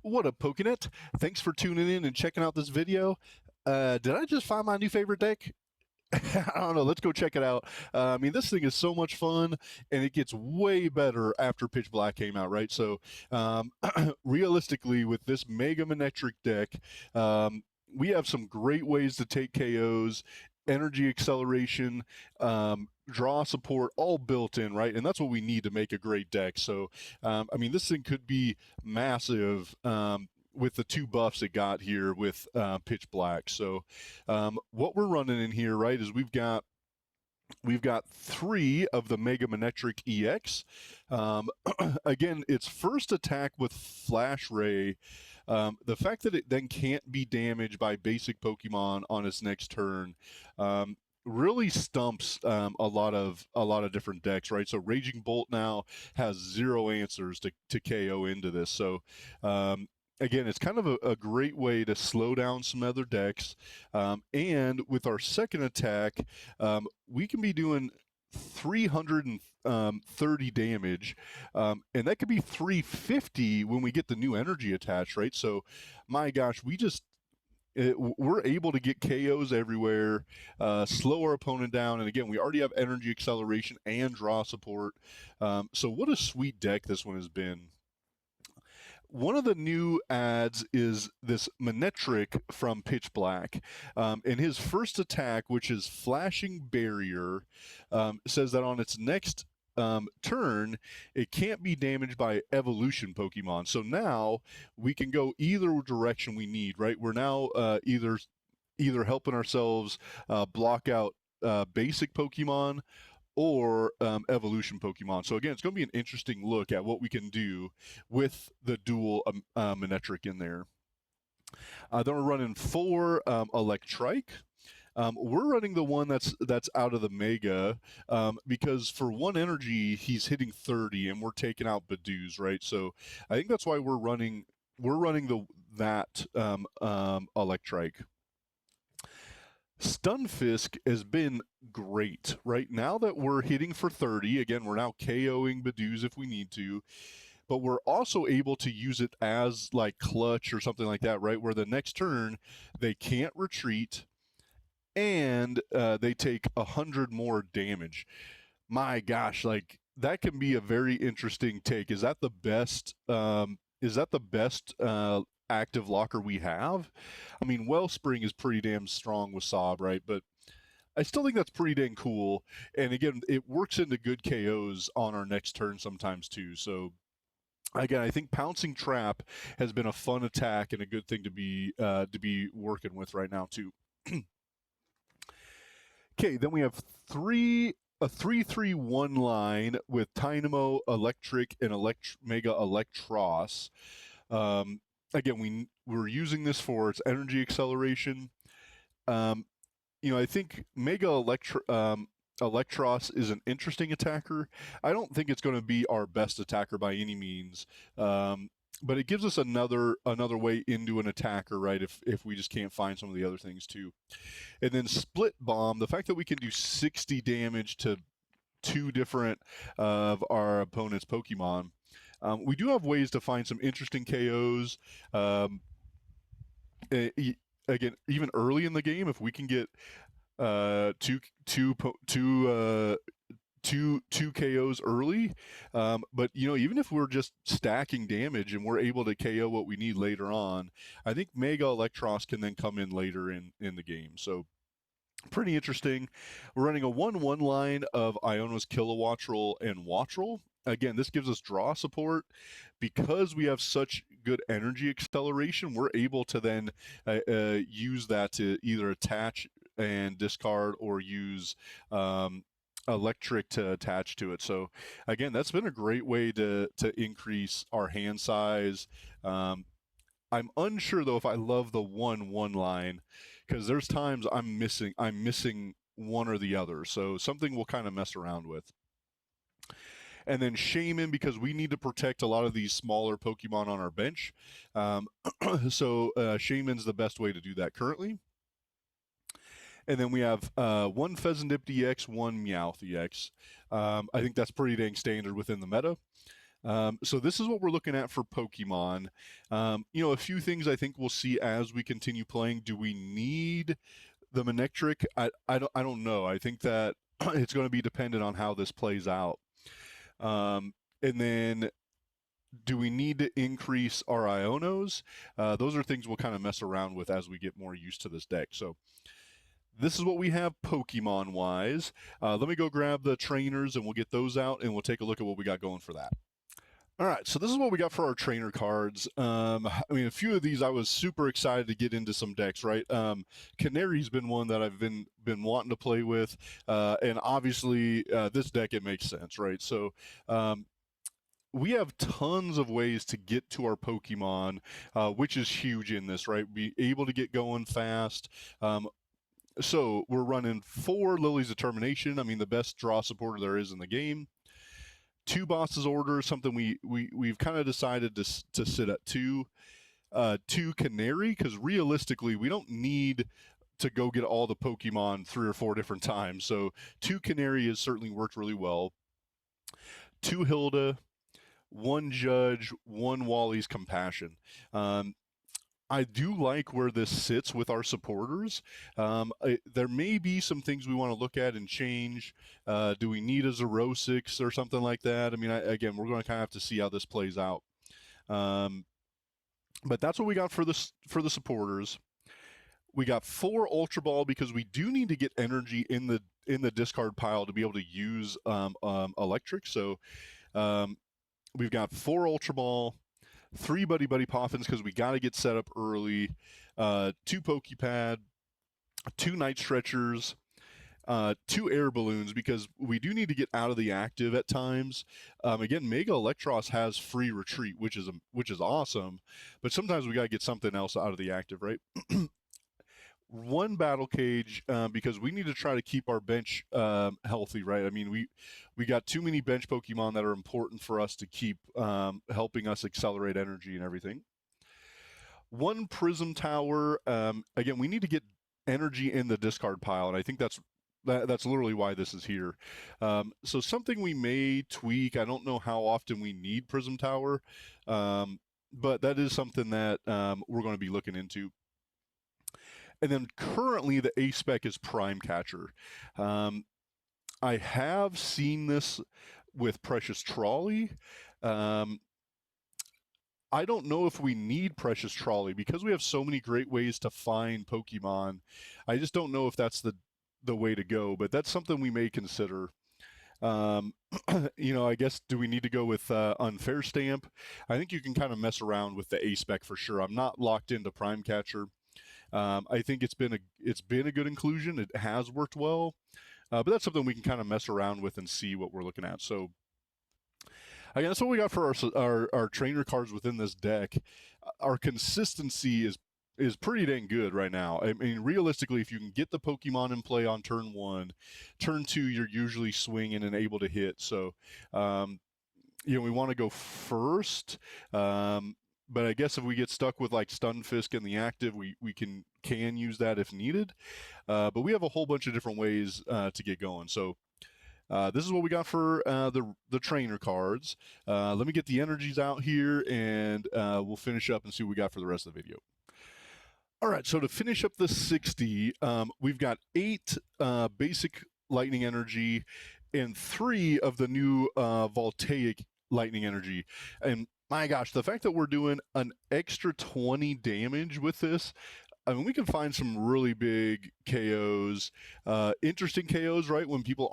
What up, Pokenet? Thanks for tuning in and checking out this video. Did I just find my new favorite deck? I don't know. Let's go check it out. I mean, this thing is so much fun, and it gets way better after Pitch Black came out, right? So, realistically, with this Mega Manectric deck, we have some great ways to take KOs, energy acceleration, draw support, all built in, right? And that's what we need to make a great deck. So, I mean, this thing could be massive with the two buffs it got here with Pitch Black. So, what we're running in here, right, is we've got 3 of the Mega Manectric EX. Again, its first attack with Flash Ray, the fact that it then can't be damaged by basic Pokemon on its next turn, really stumps a lot of different decks, right? So Raging Bolt now has 0 answers to KO into this. So again, it's kind of a great way to slow down some other decks. And with our second attack, we can be doing 330 damage, and that could be 350 when we get the new energy attached, right? So, my gosh, we're able to get KOs everywhere, slow our opponent down, and again, we already have energy acceleration and draw support. So what a sweet deck this one has been. One of the new adds is this Manectric from Pitch Black. And his first attack, which is Flashing Barrier, says that on its next turn, it can't be damaged by evolution Pokemon. So now we can go either direction we need, right? We're now either helping ourselves block out basic Pokemon or evolution Pokemon. So again, it's going to be an interesting look at what we can do with the dual Manectric in there. Then we're running 4 Electrike. We're running the one that's out of the Mega because for 1 energy, he's hitting 30, and we're taking out Badoos, right? So I think that's why we're running that Electrike. Stunfisk has been great, right? Now that we're hitting for 30, again, we're now KOing Badoos if we need to, but we're also able to use it as like clutch or something like that, right? Where the next turn, they can't retreat, and they take 100 more damage. My gosh, like that can be a very interesting take. Is that the best? Active locker we have? I mean, Wellspring is pretty damn strong with Sob, right? But I still think that's pretty dang cool. And again, it works into good KOs on our next turn sometimes too. So again, I think Pouncing Trap has been a fun attack and a good thing to be working with right now too. Okay, then we have a 3-3-1 line with Tynamo, Electric, and Mega Eelektross. Again, we're using this for its energy acceleration. You know, I think Mega Eelektross is an interesting attacker. I don't think it's going to be our best attacker by any means, but it gives us another way into an attacker, right? If we just can't find some of the other things too. And then Split Bomb, the fact that we can do 60 damage to 2 different of our opponent's Pokemon. We do have ways to find some interesting KOs. Again, even early in the game, if we can get two KOs early, but you know, even if we're just stacking damage and we're able to KO what we need later on, I think Mega Eelektross can then come in later in the game. So pretty interesting. We're running a 1-1 line of Iono's Kilowattrel and Wattrel. Again, this gives us draw support. Because we have such good energy acceleration, we're able to then use that to either attach and discard or use Electric to attach to it. So again, that's been a great way to increase our hand size. I'm unsure though if I love the 1-1 line, because there's times I'm missing one or the other. So something we'll kind of mess around with. And then Shaymin, because we need to protect a lot of these smaller Pokemon on our bench. So Shaymin's the best way to do that currently. And then we have 1 Fezandipiti EX, 1 Meowth EX. I think that's pretty dang standard within the meta. So this is what we're looking at for Pokemon. You know, a few things I think we'll see as we continue playing. Do we need the Manectric? I don't know. I think that it's going to be dependent on how this plays out. And then, do we need to increase our Ionos? Those are things we'll kind of mess around with as we get more used to this deck. So this is what we have Pokemon-wise. Let me go grab the trainers and we'll get those out and we'll take a look at what we got going for that. All right, so this is what we got for our trainer cards. I mean, a few of these I was super excited to get into some decks, right? Canari's been one that I've been wanting to play with, and obviously this deck, it makes sense, right? So we have tons of ways to get to our Pokemon, which is huge in this, right? Be able to get going fast. So we're running 4 Lillie's Determination. I mean, the best draw supporter there is in the game. 2 Boss's Order, something we've kind of decided to sit at 2. 2 Canary, because realistically, we don't need to go get all the Pokemon 3 or 4 different times. So 2 Canary has certainly worked really well. 2 Hilda, 1 Judge, 1 Wally's Compassion. I do like where this sits with our supporters. There may be some things we want to look at and change. Do we need a Zerosix or something like that? I mean, again, we're going to kind of have to see how this plays out. But that's what we got for the supporters. We got 4 Ultra Ball because we do need to get energy in the discard pile to be able to use Electric. So we've got 4 Ultra Ball, 3 Buddy-Buddy Poffins because we got to get set up early, 2 Poké Pad, 2 Night Stretchers, 2 Air Balloons because we do need to get out of the active at times. Again, Mega Eelektross has free retreat, which is awesome, but sometimes we got to get something else out of the active, right? 1 Battle Cage because we need to try to keep our bench healthy, right? I mean, we got too many bench Pokemon that are important for us to keep helping us accelerate energy and everything. 1 Prism Tower. Again, we need to get energy in the discard pile, and I think that's literally why this is here. So something we may tweak. I don't know how often we need Prism Tower, but that is something that we're going to be looking into. And then currently the A spec is Prime Catcher. I have seen this with Precious Trolley. I don't know if we need Precious Trolley because we have so many great ways to find Pokemon. I just don't know if that's the way to go, but that's something we may consider. You know, I guess, do we need to go with Unfair Stamp? I think you can kind of mess around with the A spec for sure. I'm not locked into Prime Catcher. I think it's been a good inclusion. It has worked well, but that's something we can kind of mess around with and see what we're looking at. So again, that's what we got for our trainer cards within this deck. Our consistency is pretty dang good right now. I mean, realistically, if you can get the Pokemon in play on turn 1, turn 2, you're usually swinging and able to hit. So, you know, we want to go first. But I guess if we get stuck with like Stunfisk in the active, we can use that if needed. But we have a whole bunch of different ways to get going. So this is what we got for the trainer cards. Let me get the energies out here, and we'll finish up and see what we got for the rest of the video. All right, so to finish up the 60, we've got 8 basic lightning energy and 3 of the new Voltaic lightning energy. And my gosh, the fact that we're doing an extra 20 damage with this, I mean, we can find some really big KOs, interesting KOs, right? When people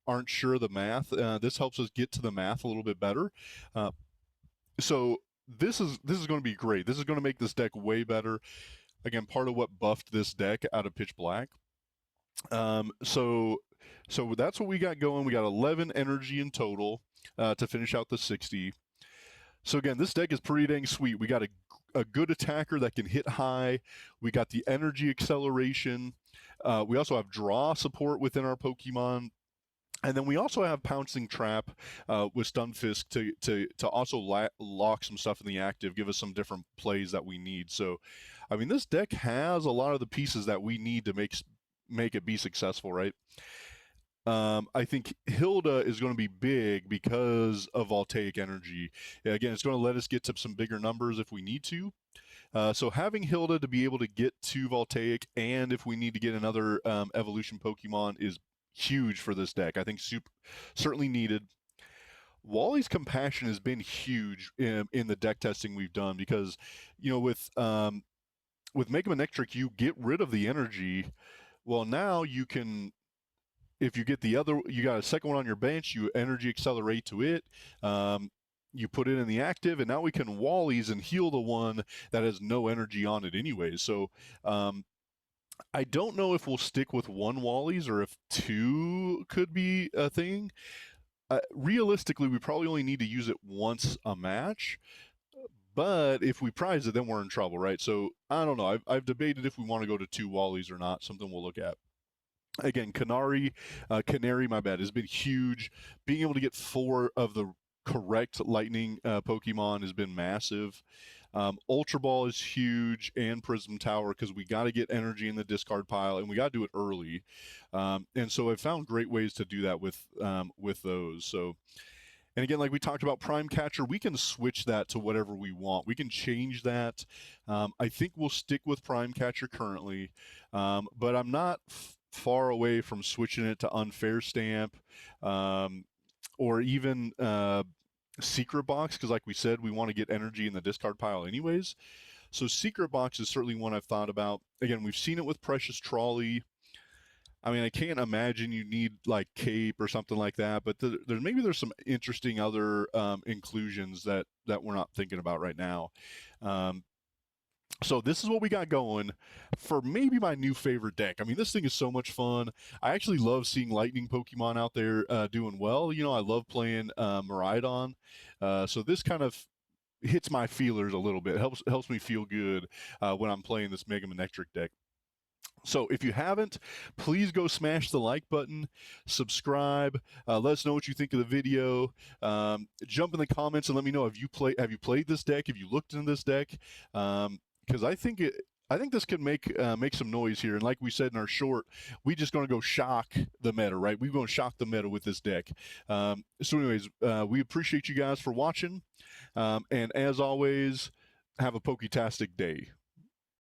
aren't sure of the math, this helps us get to the math a little bit better. So this is going to be great. This is going to make this deck way better. Again, part of what buffed this deck out of Pitch Black. So that's what we got going. We got 11 energy in total to finish out the 60. So again, this deck is pretty dang sweet. We got a good attacker that can hit high. We got the energy acceleration. We also have draw support within our Pokemon. And then we also have Pouncing Trap with Stunfisk to also lock some stuff in the active, give us some different plays that we need. So, I mean, this deck has a lot of the pieces that we need to make it be successful, right? I think Hilda is going to be big because of Voltaic Energy. Again, it's going to let us get to some bigger numbers if we need to. So having Hilda to be able to get to Voltaic, and if we need to get another evolution Pokemon, is huge for this deck. I think certainly needed. Wally's Compassion has been huge in the deck testing we've done because, with Mega Manectric, you get rid of the energy. Well, now you can, if you get the other, you got a second one on your bench, you energy accelerate to it. You put it in the active, and now we can Wallies and heal the one that has no energy on it anyway. So I don't know if we'll stick with one Wallies or if two could be a thing. Realistically, we probably only need to use it once a match. But if we prize it, then we're in trouble, right? So I don't know. I've debated if we want to go to two Wallies or not. Something we'll look at. Again, Canari, my bad, has been huge. Being able to get 4 of the correct lightning Pokemon has been massive. Ultra Ball is huge, and Prism Tower, because we got to get energy in the discard pile, and we got to do it early. And so I've found great ways to do that with those. So, and again, like we talked about Prime Catcher, we can switch that to whatever we want. We can change that. I think we'll stick with Prime Catcher currently, but I'm not far away from switching it to Unfair Stamp, or even Secret Box, because like we said, we want to get energy in the discard pile anyways. So Secret Box is certainly one I've thought about. Again, we've seen it with Precious Trolley. I mean, I can't imagine you need like Cape or something like that, but maybe there's some interesting other inclusions that we're not thinking about right now. So this is what we got going for maybe my new favorite deck. I mean, this thing is so much fun. I actually love seeing Lightning Pokemon out there doing well. I love playing Miraidon. So this kind of hits my feelers a little bit. Helps me feel good when I'm playing this Mega Manectric deck. So if you haven't, please go smash the like button, subscribe, let us know what you think of the video. Jump in the comments and let me know, have you played this deck? Have you looked into this deck? Because I think this could make some noise here. And like we said in our short, we just going to go shock the meta, right? We're going to shock the meta with this deck. So anyways, we appreciate you guys for watching. And as always, have a Poketastic day.